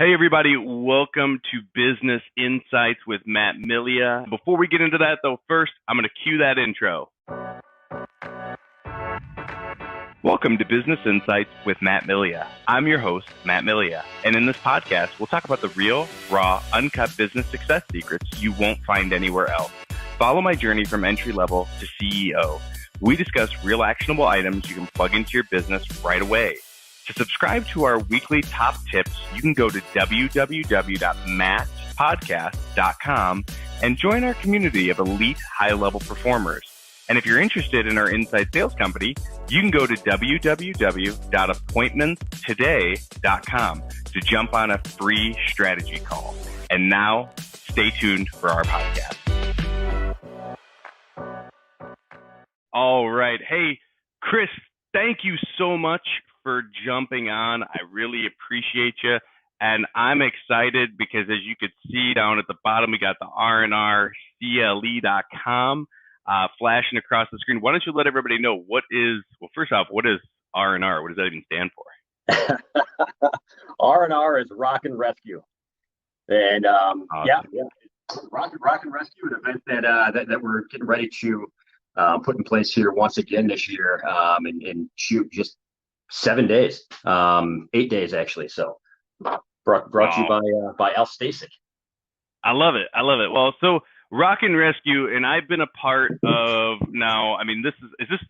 Hey everybody, welcome to Business Insights with Matt Milia. Before we get into that though, first I'm going to cue that intro. Welcome to Business Insights with Matt Milia. I'm your host, Matt Milia, and in this podcast, we'll talk about the real, raw, uncut business success secrets you won't find anywhere else. Follow my journey from entry level to CEO. We discuss real actionable items you can plug into your business right away. To subscribe to our weekly top tips, you can go to www.mattpodcast.com and join our community of elite high-level performers. And if you're interested in our inside sales company, you can go to www.appointmentstoday.com to jump on a free strategy call. And now, stay tuned for our podcast. All right. Hey, Chris, thank you so much for jumping on. I really appreciate you. And I'm excited because as you could see down at the bottom, we got the rnrcle.com flashing across the screen. Why don't you let everybody know what is R&R? What does that even stand for? R&R is Rock and Rescue. And Awesome. Rock and Rescue, an event that we're getting ready to put in place here once again this year, and shoot just 7 days, 8 days actually. So brought to you by Al Stasic. I love it. Well, so Rock and Rescue, and I've been a part of now. I mean, is this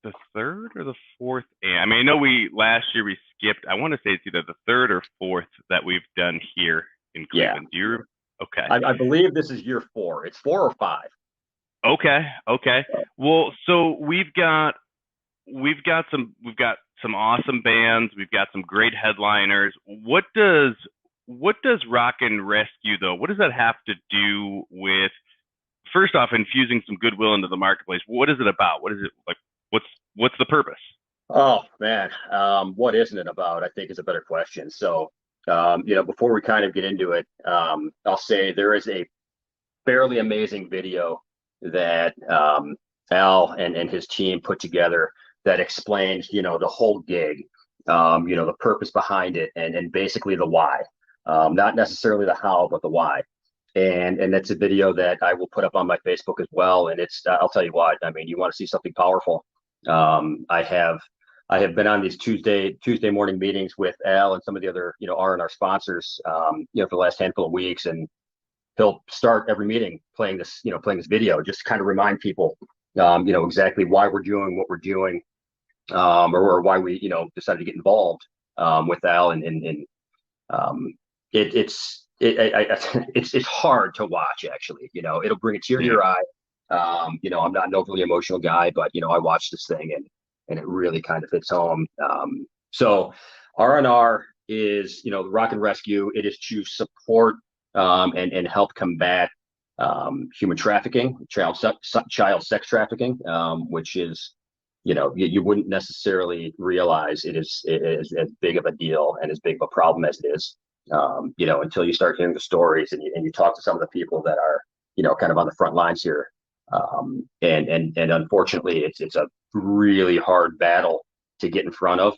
the third or the fourth? I mean, I know last year we skipped. I want to say it's either the third or fourth that we've done here in Cleveland. Yeah. Okay. I believe this is year 4. It's 4 or 5. Okay. Well, so we've got some awesome bands. We've got some great headliners. What does Rock and Rescue though? What does that have to do with, first off, infusing some goodwill into the marketplace? What is it about? What is it like? What's the purpose? Oh man, what isn't it about? I think is a better question. So, before we kind of get into it, I'll say there is a fairly amazing video that Al and his team put together that explains, the whole gig, the purpose behind it, and basically the why, not necessarily the how, but the why. And that's a video that I will put up on my Facebook as well. And it's, I'll tell you what, I mean, you want to see something powerful. I have been on these Tuesday morning meetings with Al and some of the other, R&R sponsors, for the last handful of weeks, and he'll start every meeting playing this video, just to kind of remind people, exactly why we're doing what we're doing, or why we, decided to get involved with Al, and it's hard to watch actually. It'll bring a tear to your eye. I'm not an overly emotional guy, but I watched this thing and it really kind of hits home. So R&R is, the Rock and Rescue. It is to support and help combat human trafficking, child sex trafficking, which is, you wouldn't necessarily realize it is as big of a deal and as big of a problem as it is, until you start hearing the stories and you talk to some of the people that are, kind of on the front lines here. And unfortunately, it's a really hard battle to get in front of,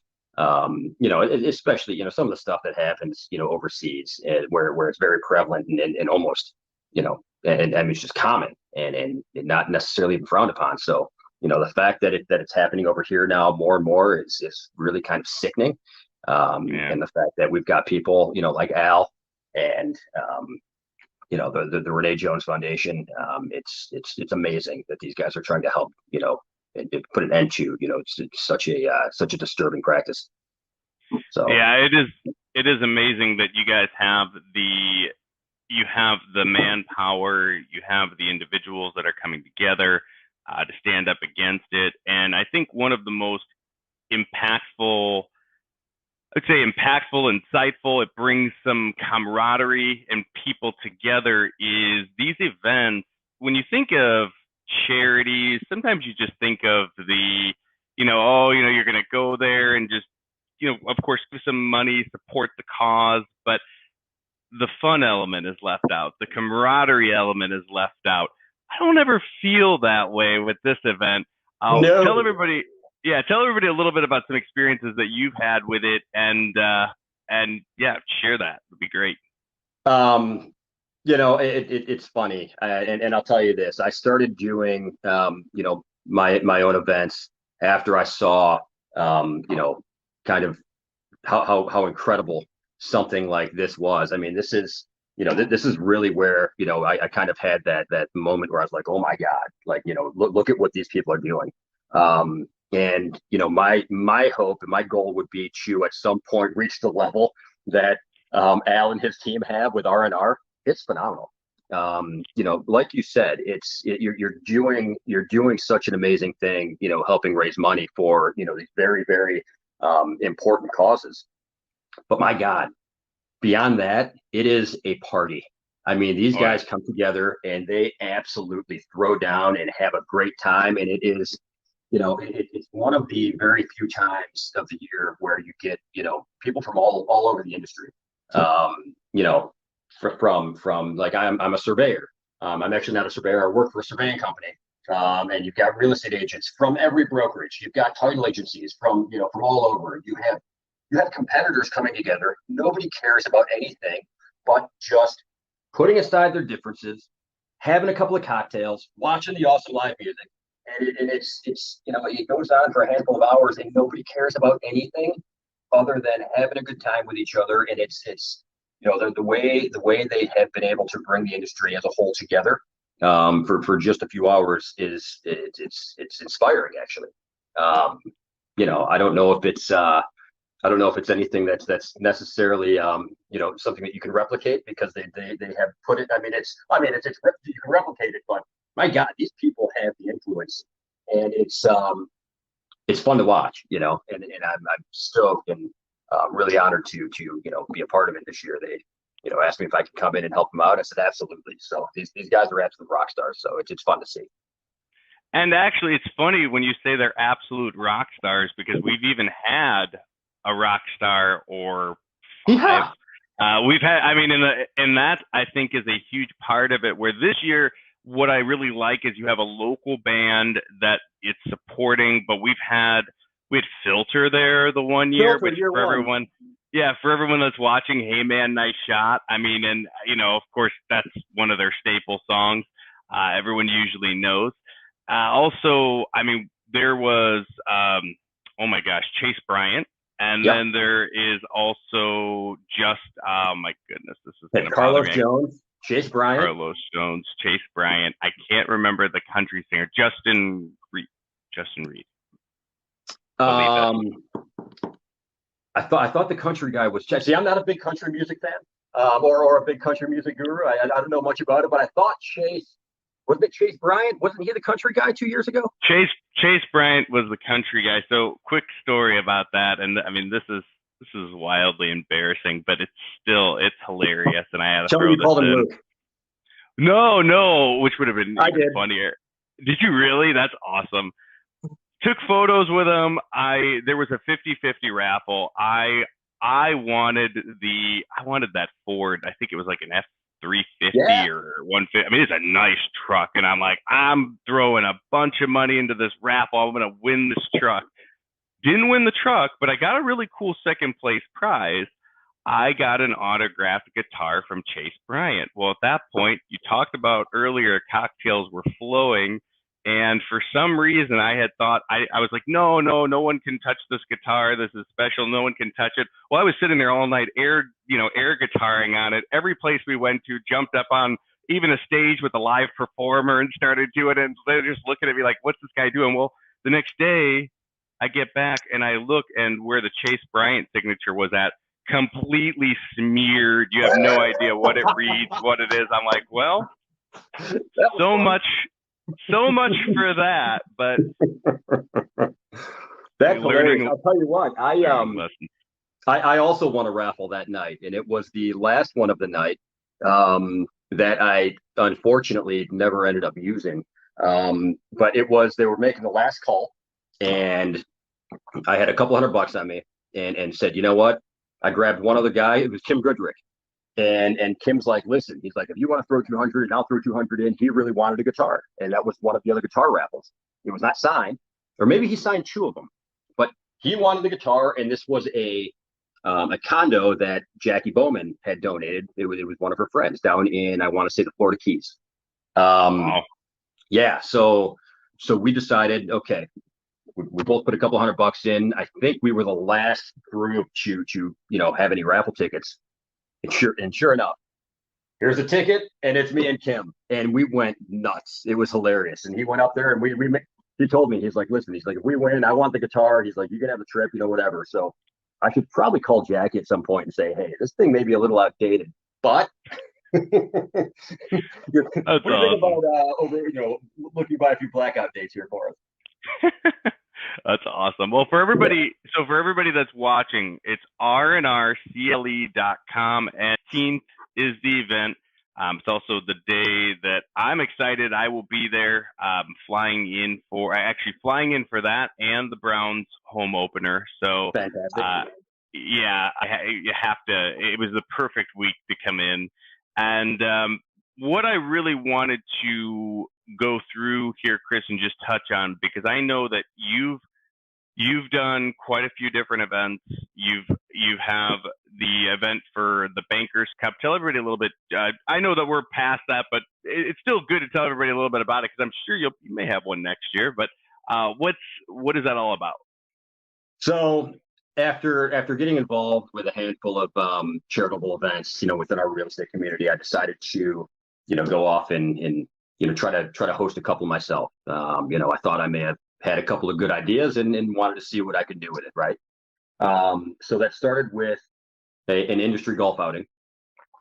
especially, some of the stuff that happens, overseas, where it's very prevalent and almost, and I mean, it's just common and not necessarily even frowned upon. So, the fact that it's happening over here now more and more is really kind of sickening. And the fact that we've got people, like Al and, the Renee Jones Foundation, it's amazing that these guys are trying to help, and put an end to, it's such a disturbing practice. So yeah, it is amazing that you guys have the manpower, you have the individuals that are coming together to stand up against it. And I think one of the most impactful, insightful, it brings some camaraderie and people together, is these events. When you think of charities, sometimes you just think of the, you're going to go there and just, of course, give some money, support the cause, but the fun element is left out. The camaraderie element is left out. I don't ever feel that way with this event. No. Tell everybody a little bit about some experiences that you've had with it, and and yeah, share that. It'd be great. It's funny, and I'll tell you this. I started doing, my own events after I saw, kind of how incredible something like this was. I mean, this is, this is really where, I kind of had that moment where I was like, oh my God, like, look at what these people are doing. And my hope and my goal would be to at some point reach the level that Al and his team have with R&R. It's phenomenal. Like you said, you're doing such an amazing thing, helping raise money for, these very, very important causes. But my God, beyond that, it is a party. I mean, these guys come together and they absolutely throw down and have a great time. And it is, it's one of the very few times of the year where you get, people from all over the industry. From like I'm a surveyor. I'm actually not a surveyor. I work for a surveying company. And you've got real estate agents from every brokerage. You've got title agencies from all over. You have competitors coming together. Nobody cares about anything but just putting aside their differences, having a couple of cocktails, watching the awesome live music. And it's it goes on for a handful of hours and nobody cares about anything other than having a good time with each other. And it's the way they have been able to bring the industry as a whole together for just a few hours it's inspiring, actually. I don't know if it's anything that's necessarily something that you can replicate, because they have put it. You can replicate it, but my God, these people have the influence, and it's fun to watch, and I'm stoked and really honored to be a part of it this year. They asked me if I could come in and help them out. I said absolutely. So these guys are absolute rock stars. So it's fun to see. And actually, it's funny when you say they're absolute rock stars, because we've even had a rock star or five. Yeah. We've had, and that I think is a huge part of it, where this year, what I really like is you have a local band that it's supporting, but we had Filter there the one year, which for everyone, for everyone that's watching, hey man, nice shot. And of course that's one of their staple songs. Everyone usually knows. Also, there was, oh my gosh, Chase Bryant. And then there is also just, oh my goodness, this is going to Carlos Jones, Chase Bryant. Carlos Jones, Chase Bryant. I can't remember the country singer. Justin Reed. I thought the country guy was Chase. See, I'm not a big country music fan, or a big country music guru. I don't know much about it, but I thought wasn't it Chase Bryant? Wasn't he the country guy 2 years ago? Chase Bryant was the country guy. So quick story about that. And this is wildly embarrassing, but it's hilarious. And I had to Tell me you called him Luke. No, which would have been even funnier. Did you really? That's awesome. Took photos with him. There was a 50-50 raffle. I wanted that Ford. I think it was like an F-350 or 150. It's a nice truck, and I'm like, I'm throwing a bunch of money into this raffle. I'm gonna win this truck. Didn't win the truck, but I got a really cool second place prize. I got an autographed guitar from Chase Bryant. Well, at that point, you talked about earlier, cocktails were flowing. And for some reason, I had thought, I was like, no one can touch this guitar. This is special. No one can touch it. Well, I was sitting there all night, air guitaring on it. Every place we went to, jumped up on even a stage with a live performer and started doing it. And they're just looking at me like, what's this guy doing? Well, the next day, I get back and I look, and where the Chase Bryant signature was at, completely smeared. You have no idea what it reads, what it is. I'm like, well, so much for that. But that's hilarious. I'll tell you what, I also won a raffle that night, and it was the last one of the night that I unfortunately never ended up using. But they were making the last call, and I had a couple $100 on me, and said, you know what? I grabbed one other guy. It was Kim Goodrick. And Kim's like, listen, he's like, if you want to throw 200, I'll throw 200 in. He really wanted a guitar. And that was one of the other guitar raffles. It was not signed, or maybe he signed two of them, but he wanted the guitar. And this was a a condo that Jackie Bowman had donated. It was one of her friends down in, I want to say, the Florida Keys. Wow. Yeah. So we decided, okay, we both put a couple $100 in. I think we were the last group to have any raffle tickets. And sure enough, here's a ticket, and it's me and Kim, and we went nuts. It was hilarious. And he went up there, and he told me, he's like, listen, he's like, if we win, I want the guitar. He's like, you can have the trip, whatever. So I should probably call Jackie at some point and say, hey, this thing may be a little outdated, but what do you think about looking by a few blackout dates here for us? That's awesome. Well, for everybody, for everybody that's watching, it's rnrcle.com, and 18th is the event. It's also the day that I'm excited. I will be there, flying in for that and the Browns home opener. So, fantastic. Yeah, you have to. It was the perfect week to come in, and what I really wanted to go through here, Chris, and just touch on, because I know that you've done quite a few different events. You have the event for the Bankers Cup. Tell everybody a little bit. I know that we're past that, but it's still good to tell everybody a little bit about it, because I'm sure you may have one next year. But what is that all about? So after getting involved with a handful of charitable events, within our real estate community, I decided to go off and try to host a couple myself. I thought I may have had a couple of good ideas and wanted to see what I could do with it, right? So that started with an industry golf outing.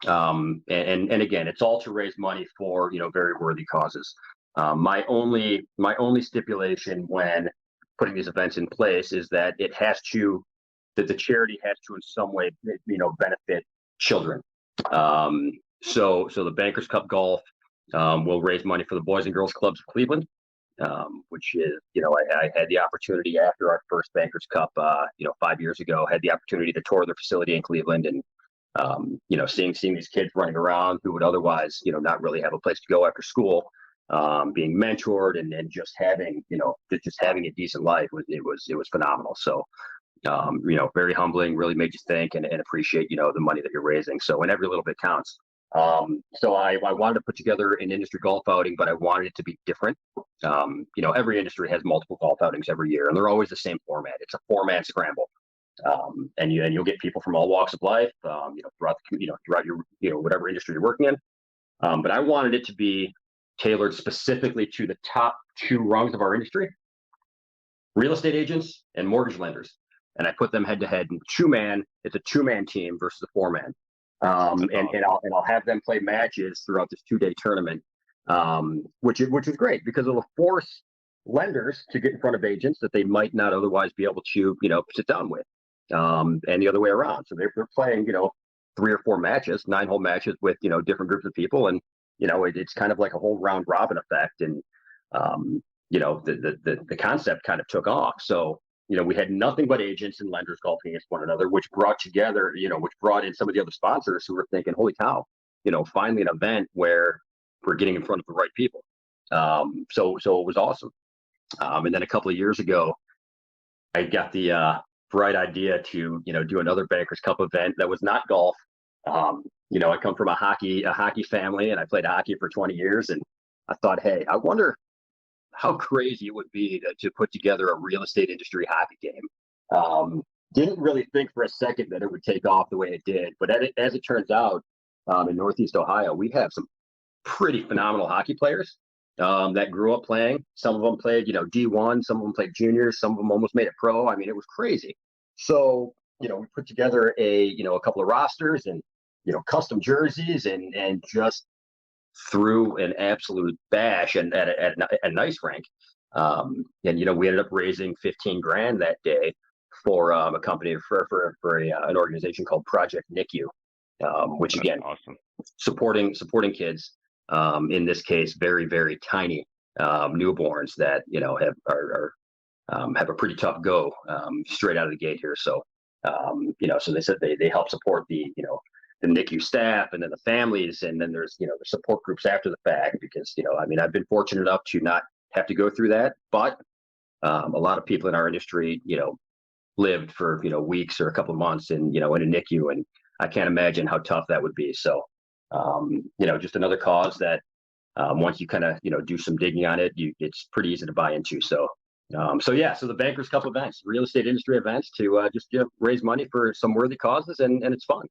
And again, it's all to raise money for, very worthy causes. My only stipulation when putting these events in place is that the charity has to in some way, benefit children. So the Bankers Cup Golf will raise money for the Boys and Girls Clubs of Cleveland, which is, I had the opportunity after our first Bankers Cup, 5 years ago, had the opportunity to tour their facility in Cleveland, and, seeing these kids running around who would otherwise, not really have a place to go after school, being mentored and just having, just having a decent life, it was phenomenal. So, very humbling, really made you think and appreciate, the money that you're raising. So, and every little bit counts. So I wanted to put together an industry golf outing, but I wanted it to be different. Every industry has multiple golf outings every year, and they're always the same format. It's a 4-man scramble. And you'll get people from all walks of life, throughout your, whatever industry you're working in. But I wanted it to be tailored specifically to the top 2 rungs of our industry: real estate agents and mortgage lenders. And I put them head to head in 2-man. It's a 2-man team versus a 4-man. And I'll have them play matches throughout this 2-day tournament, which is great, because it'll force lenders to get in front of agents that they might not otherwise be able to, sit down with, and the other way around. So they're playing, 3 or 4 matches, 9-hole matches with, different groups of people, and it's kind of like a whole round robin effect, and the concept kind of took off. So we had nothing but agents and lenders golfing against one another, which brought in some of the other sponsors who were thinking, holy cow, finally an event where we're getting in front of the right people. So it was awesome. And then a couple of years ago, I got the bright idea to, do another Bankers Cup event that was not golf. I come from a hockey family, and I played hockey for 20 years. And I thought, hey, I wonder how crazy it would be to put together a real estate industry hockey game. Didn't really think for a second that it would take off the way it did, but as it turns out, in Northeast Ohio, we have some pretty phenomenal hockey players that grew up playing. Some of them played, D1, some of them played juniors, some of them almost made it pro. I mean, it was crazy. So, we put together a couple of rosters and, custom jerseys and just threw an absolute bash and at a nice rank. And we ended up raising $15,000 that day for a company for an organization called Project NICU, which again, awesome. supporting kids, in this case very, very tiny newborns that have a pretty tough go straight out of the gate here. So so they said they help support the NICU staff, and then the families, and then there's the support groups after the fact, because I've been fortunate enough to not have to go through that, but a lot of people in our industry lived for, weeks or a couple of months in a NICU, and I can't imagine how tough that would be. So, just another cause that once you kind of, do some digging on it, it's pretty easy to buy into. So, so the Bankers Cup events, real estate industry events to just raise money for some worthy causes, and it's fun.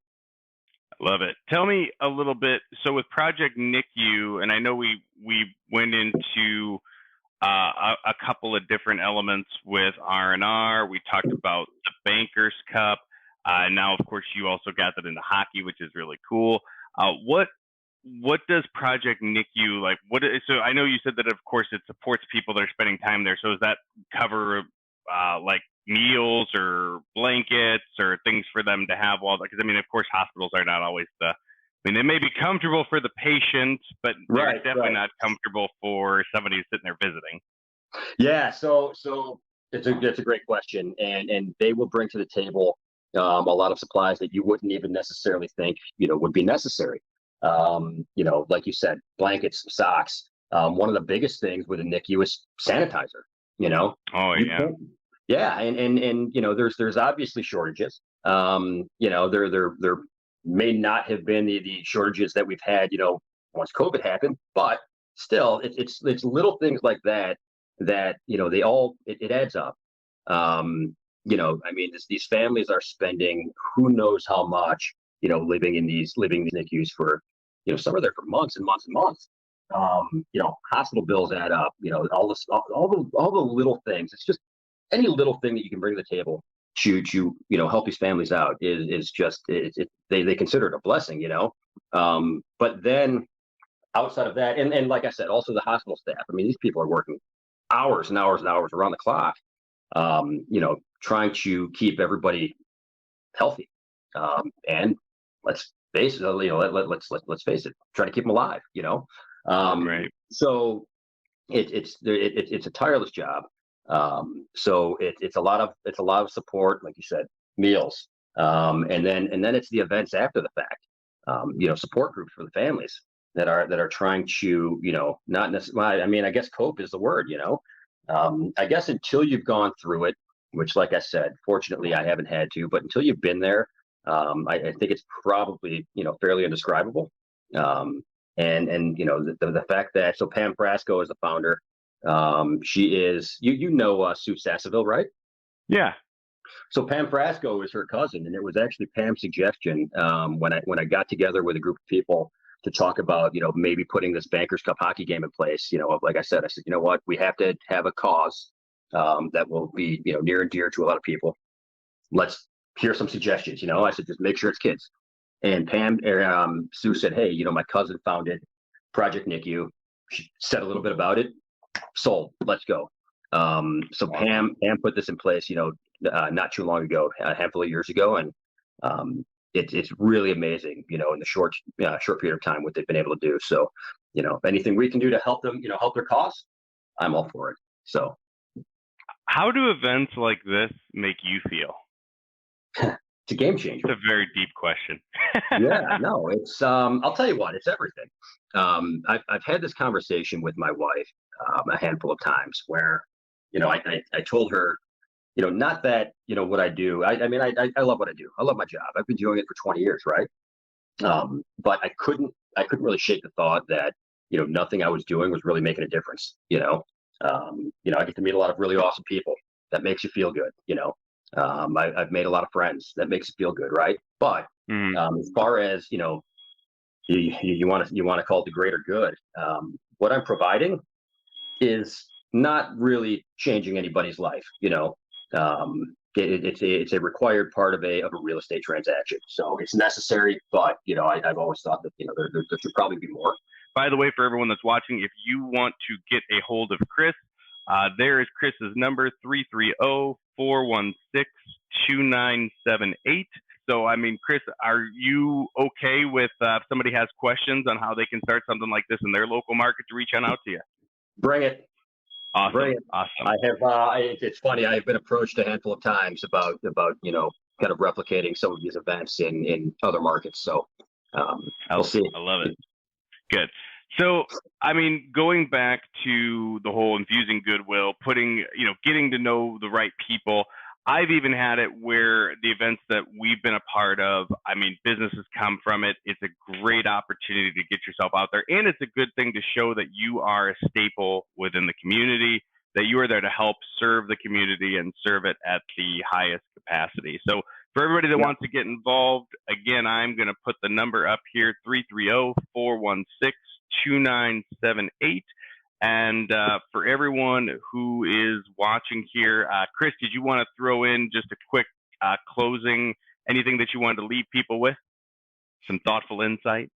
Love it. Tell me a little bit. So with Project NICU, and I know we went into a couple of different elements with R&R. We talked about the Bankers Cup. Now, of course, you also got that into hockey, which is really cool. What does Project NICU like? So I know you said that, of course, it supports people that are spending time there. So does that cover like meals or blankets or things for them to have while? Because I mean, of course, hospitals are not always they may be comfortable for the patient, but they're definitely not comfortable for somebody who's sitting there visiting. Yeah, so it's a great question, and they will bring to the table a lot of supplies that you wouldn't even necessarily think would be necessary. Like you said, blankets, socks. One of the biggest things with a NICU is sanitizer. Oh yeah. Yeah, and there's obviously shortages. There may not have been the shortages that we've had, once COVID happened, but still, it's little things like that it adds up. I mean, these families are spending who knows how much, living in these NICUs for, some are there for months and months and months. Hospital bills add up. All the little things. It's just any little thing that you can bring to the table to help these families out is just they consider it a blessing. But then outside of that, and like I said, also the hospital staff. I mean, these people are working hours and hours and hours around the clock, trying to keep everybody healthy. And let's face it, let's face it, try to keep them alive. Right. So it's a tireless job. So it's a lot of support, like you said, meals, and then it's the events after the fact. Support groups for the families that are trying to, not necessarily. I mean, I guess cope is the word. I guess until you've gone through it, which, like I said, fortunately I haven't had to, but until you've been there, I think it's probably fairly indescribable. And the fact that Pam Frasco is the founder. She is Sue Sasseville, right? Yeah. So Pam Frasco is her cousin, and it was actually Pam's suggestion when I got together with a group of people to talk about maybe putting this Bankers Cup hockey game in place. Like I said, you know what, we have to have a cause that will be near and dear to a lot of people. Let's hear some suggestions. I said, just make sure it's kids. And Sue said, hey, my cousin founded Project NICU. She said a little bit about it. Sold. Let's go. So Pam put this in place, not too long ago, a handful of years ago, and it's really amazing, in the short period of time what they've been able to do. So, anything we can do to help them, help their cause, I'm all for it. So, how do events like this make you feel? It's a game changer. It's a very deep question. Yeah, no, it's I'll tell you what, it's everything. I've had this conversation with my wife a handful of times where, I told her, not that, what I do. I mean, I love what I do. I love my job. I've been doing it for 20 years, right? But I couldn't really shake the thought that, nothing I was doing was really making a difference. I get to meet a lot of really awesome people. That makes you feel good. I've made a lot of friends. That makes you feel good, right? But as far as you want to call it the greater good, what I'm providing is not really changing anybody's life. It's a required part of a real estate transaction, so it's necessary. But I've always thought that there should probably be more. By the way, for everyone that's watching, if you want to get a hold of Chris, there is Chris's number, 330-416-2978. So, I mean, Chris, are you okay with if somebody has questions on how they can start something like this in their local market to reach out to you? Bring it. Awesome. Bring it. Awesome. I have. It's funny. I've been approached a handful of times about kind of replicating some of these events in other markets. So we'll see. I love it. Good. So, I mean, going back to the whole infusing goodwill, getting to know the right people, I've even had it where the events that we've been a part of, I mean, businesses come from it. It's a great opportunity to get yourself out there. And it's a good thing to show that you are a staple within the community, that you are there to help serve the community and serve it at the highest capacity. So for everybody that wants to get involved, again, I'm going to put the number up here, 330-416-2978. And for everyone who is watching here, Chris, did you want to throw in just a quick closing, anything that you wanted to leave people with? Some thoughtful insight?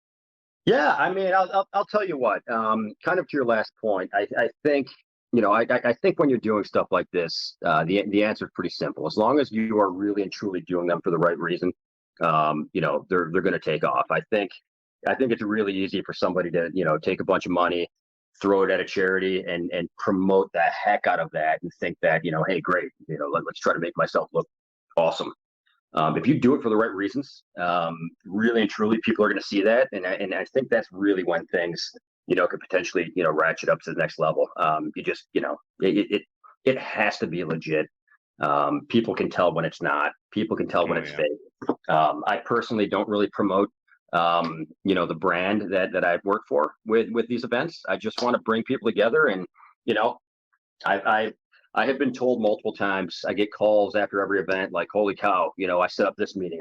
Yeah, I mean, I'll tell you what, kind of to your last point, I think, you know, I think when you're doing stuff like this, the answer is pretty simple. As long as you are really and truly doing them for the right reason, you know, they're going to take off. I think it's really easy for somebody to, you know, take a bunch of money, throw it at a charity and promote the heck out of that and think that, you know, hey, great, you know, let's try to make myself look awesome. If you do it for the right reasons, really and truly, people are going to see that. And I think that's really when things, you know, could potentially, you know, ratchet up to the next level. You just, you know, it has to be legit. People can tell when it's not. People can tell when it's fake. I personally don't really promote you know, the brand that I've worked for with these events. I just want to bring people together. And, you know, I have been told multiple times, I get calls after every event, like, holy cow, you know, I set up this meeting.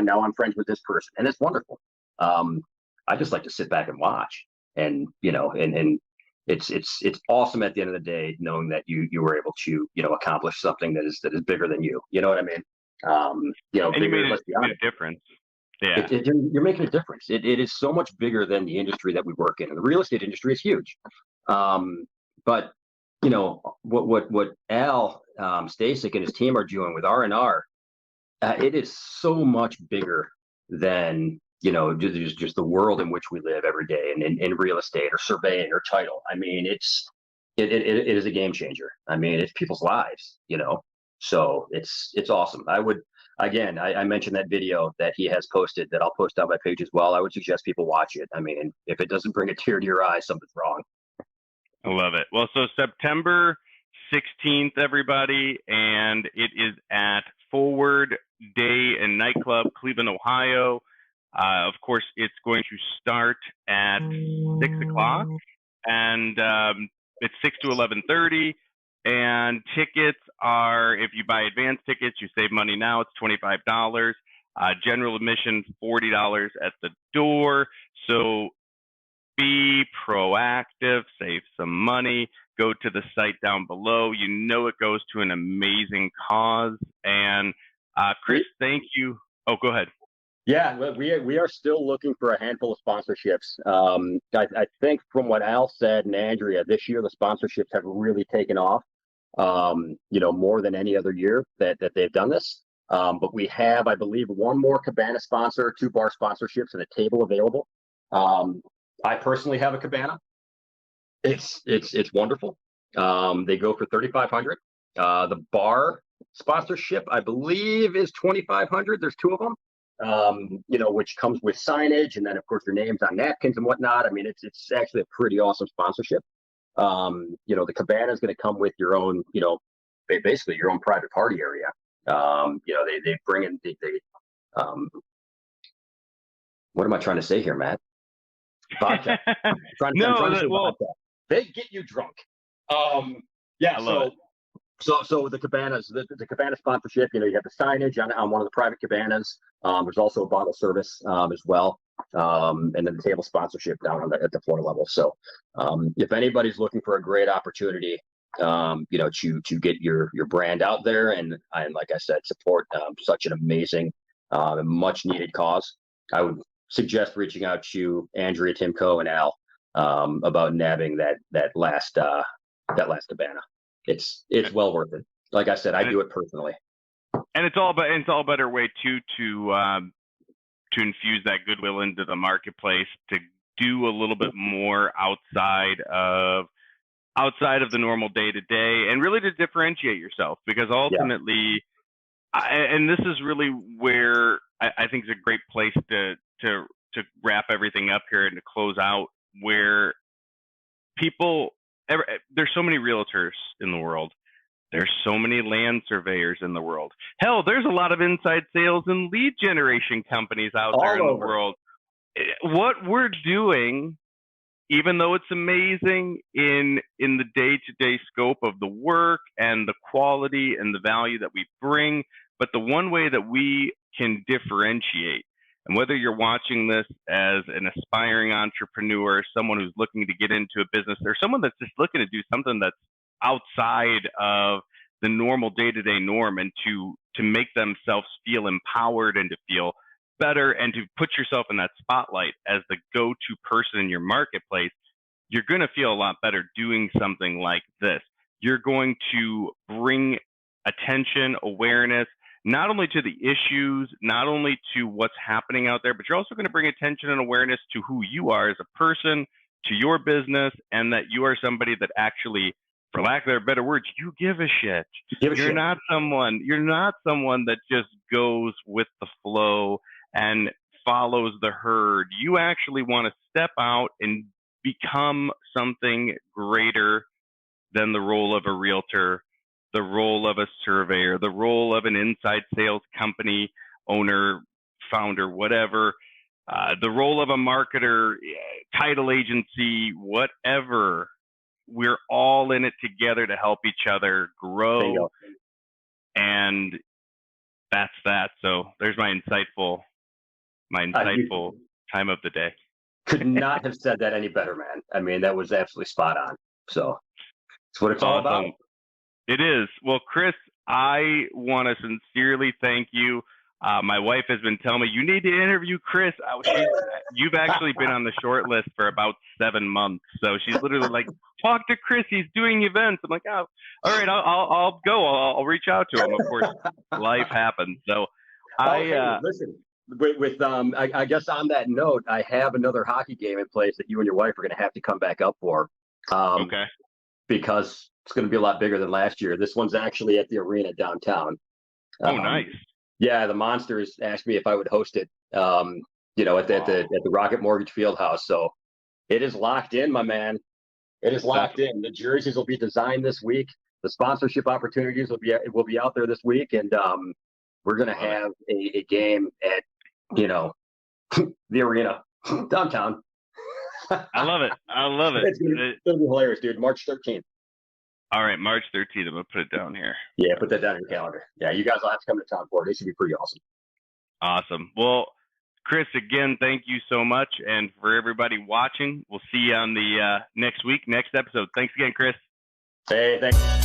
Now I'm friends with this person, and it's wonderful. I just like to sit back and watch, and, you know, and it's awesome at the end of the day, knowing that you were able to, you know, accomplish something that is bigger than you. You know what I mean? You know, and bigger, you made a difference. Yeah, you're making a difference. It is so much bigger than the industry that we work in. And the real estate industry is huge. But you know what Al Stasek and his team are doing with R&R, it is so much bigger than, you know, just the world in which we live every day, and in real estate or surveying or title. I mean, it is a game changer. I mean, it's people's lives, you know. So it's awesome. Again, I mentioned that video that he has posted that I'll post on my page as well. I would suggest people watch it. I mean, if it doesn't bring a tear to your eye, something's wrong. I love it. Well, so September 16th, everybody, and it is at Forward Day and Nightclub, Cleveland, Ohio. Of course, it's going to start at 6 o'clock, and it's 6 to 11:30. And tickets are, if you buy advance tickets, you save money now. It's $25. General admission, $40 at the door. So be proactive, save some money, go to the site down below. You know it goes to an amazing cause. And Chris, thank you. Oh, go ahead. Yeah, we are still looking for a handful of sponsorships. I think from what Al said and Andrea, this year the sponsorships have really taken off. You know, more than any other year that they've done this. But we have, I believe, one more cabana sponsor, 2 bar sponsorships, and a table available. I personally have a cabana. It's wonderful. They go for $3,500. The bar sponsorship, I believe, is $2,500. There's 2 of them. You know, which comes with signage, and then of course your name's on napkins and whatnot. I mean, it's actually a pretty awesome sponsorship. You know, the cabana is going to come with your own, you know, basically your own private party area. You know, they bring in what am I trying to say here, Matt? Vodka. I'm trying to say vodka. They get you drunk. Yeah, so the cabanas, the cabana sponsorship, you know, you have the signage on one of the private cabanas. There's also a bottle service as well. And then the table sponsorship down at the floor level. So if anybody's looking for a great opportunity, you know, to get your brand out there and like I said, support such an amazing and much needed cause, I would suggest reaching out to Andrea, Timko, and Al about nabbing that last cabana. It's well worth it. Like I said, I do it personally. And it's all a better way to infuse that goodwill into the marketplace, to do a little bit more outside of the normal day to day, and really to differentiate yourself, because ultimately, and this is really where I think is a great place to wrap everything up here and to close out, where there's so many realtors in the world. There's so many land surveyors in the world. Hell, there's a lot of inside sales and lead generation companies out there in the world. What we're doing, even though it's amazing in the day-to-day scope of the work and the quality and the value that we bring, but the one way that we can differentiate, and whether you're watching this as an aspiring entrepreneur, someone who's looking to get into a business, or someone that's just looking to do something that's outside of the normal day-to-day norm, and to make themselves feel empowered and to feel better and to put yourself in that spotlight as the go-to person in your marketplace, you're going to feel a lot better doing something like this. You're going to bring attention, awareness, not only to the issues, not only to what's happening out there, but you're also going to bring attention and awareness to who you are as a person, to your business, and that you are somebody that actually, for lack of better words, you give a shit. You're not someone that just goes with the flow and follows the herd. You actually want to step out and become something greater than the role of a realtor, the role of a surveyor, the role of an inside sales company owner, founder, whatever, the role of a marketer, title agency, whatever. We're all in it together to help each other grow. And that's that. So there's my insightful time of the day. Could not have said that any better, man. I mean, that was absolutely spot on. So it's what it's all about. It is. Well, Chris, I want to sincerely thank you. My wife has been telling me, you need to interview Chris. You've actually been on the short list for about 7 months. So she's literally like, talk to Chris. He's doing events. I'm like, oh, all right, I'll go. I'll reach out to him. Of course, life happens. So listen, I guess on that note, I have another hockey game in place that you and your wife are going to have to come back up for. Okay. Because it's going to be a lot bigger than last year. This one's actually at the arena downtown. Oh, nice. Yeah, the Monsters asked me if I would host it, at the Rocket Mortgage Fieldhouse. So it is locked in, my man. It is locked in. The jerseys will be designed this week. The sponsorship opportunities will be out there this week, and we're going to have a game at the arena downtown. I love it. It's going to be hilarious, dude. March 13th. All right, March 13th. I'm going to put it down here. Yeah, put that down in your calendar. Yeah, you guys will have to come to town for it. It should be pretty awesome. Awesome. Well, Chris, again, thank you so much. And for everybody watching, we'll see you on the next episode. Thanks again, Chris. Hey, thanks.